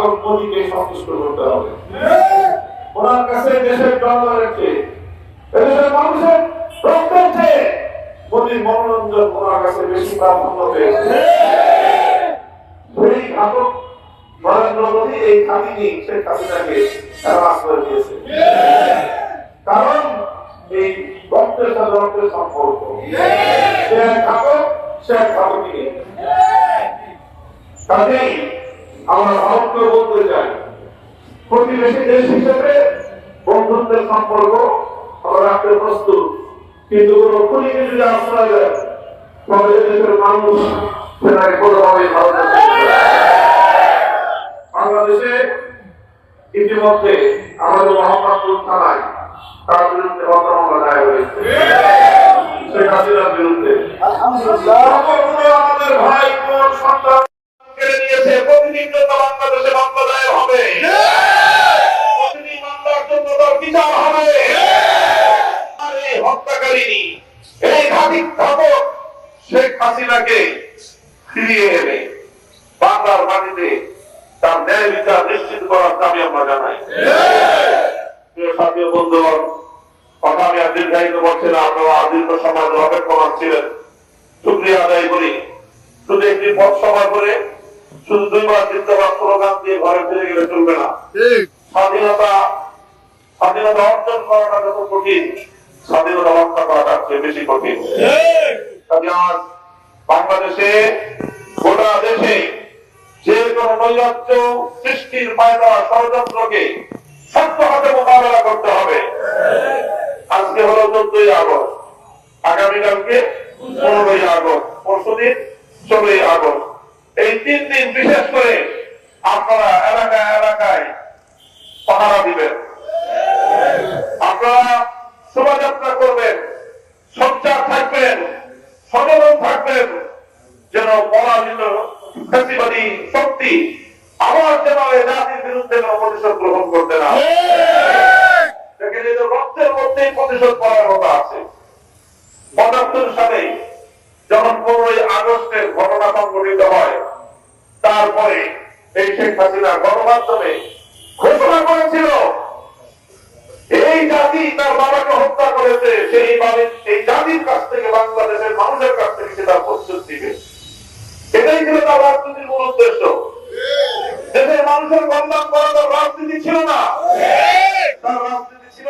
ঘাতক মোদীকে সন্তুষ্ট করতে হবে। ওনার কাছে দেশের জনগণের চেয়ে, এদেশের মানুষের রক্তের চেয়ে মোদীর মনোরঞ্জন ওনার কাছে বেশি প্রাধান্য পেয়েছে। সেই ঘাতক নরেন্দ্র মোদী এই খাতিনি শেখ হাসিনাকে হ্রাস করে দিয়েছে, কারণ এই রক্তের সাথে রক্তের সম্পর্ক। সে ঘাতক, সে ঘাতকি। কাজেই আমরা ভারতকে বলতে চাই, প্রতিবেশী দেশ হিসেবে বন্ধুত্বের সম্পর্ক আমরা রাখতে প্রস্তুত, কিন্তু কোন খুনিকে যদি আশ্রয় দেয় তবে দেশের মানুষ সেটাকে কোনোভাবেই ভালো করতে পারে না। বাংলাদেশে ইতিমধ্যে আমাদের মোহাম্মদপুর থানায় তার বিরুদ্ধে হত্যা মামলা দায়ের হয়েছে শেখ হাসিনার বিরুদ্ধে। আমাদের ভাই বোন সন্তান কেড়ে নিয়েছে, প্রতিদিন জন্য বাংলাদেশে মামলা দায়ের হবে, প্রতিদিন মামলার জন্য তার বিচার হবে। আর এই হত্যাকারিনী, এই ঘাতক শেখ হাসিনাকে ফিরিয়ে এনে বাংলার মাটিতে তার ন্যায় বিচার নিশ্চিত করার দাবি আমরা জানাই। সাথীয় বন্ধুগণ, কথা আমি আর দীর্ঘায়িত করছি না, আপনারা দীর্ঘ সময় অপেক্ষমান ছিলেন, শুকরিয়া আদায় করি। শুধু একটি পথ সভা করে শুধু দুইবার জিন্দাবাদ স্লোগান দিয়ে ঘরে ফিরে গেলে চলবে না। স্বাধীনতা অর্জন করাটা যত কঠিন, স্বাধীনতা রক্ষা করাটা চেয়ে বেশি কঠিন। আজ বাংলাদেশে, গোটা দেশে যে কোন নৈরাজ্য সৃষ্টির পায়রা ষড়যন্ত্রকে শক্ত হাতে মোকাবেলা করতে হবে। আজকে হলো 14ই আগস্ট, আগামীকালকে 15ই আগস্ট, পরশুদিন 16ই আগস্ট। এই 3 দিন বিশেষ করে আপনারা এলাকায় এলাকায় পাহারা দিবেন, আপনারা শোভাযাত্রা করবেন, সোচ্চার থাকবেন, সচেতন থাকবেন, যেন পরাজিত ফ্যাসিবাদী শক্তি আবার যেন এই জাতির বিরুদ্ধে প্রতিশোধ গ্রহণ করতে না। দেখেন, এই রক্তের মধ্যেই প্রতিশোধ করার কথা আছে। ৭৫ সালে যখন 15ই আগস্টের ঘটনা সংঘটিত হয়, তারপরে এই শেখ হাসিনা গণমাধ্যমে ঘোষণা করেছিল এই জাতি তার বাবাকে হত্যা করেছে, সেই জাতির কাছ থেকে, বাংলাদেশের মানুষের কাছ থেকে সে তার প্রতিশোধ দিবে। এটাই ছিল তার রাজনীতির মূল উদ্দেশ্য। দেশের মানুষের কল্যাণ করা তার রাজনীতি ছিল না, তার রাজনীতি ছিল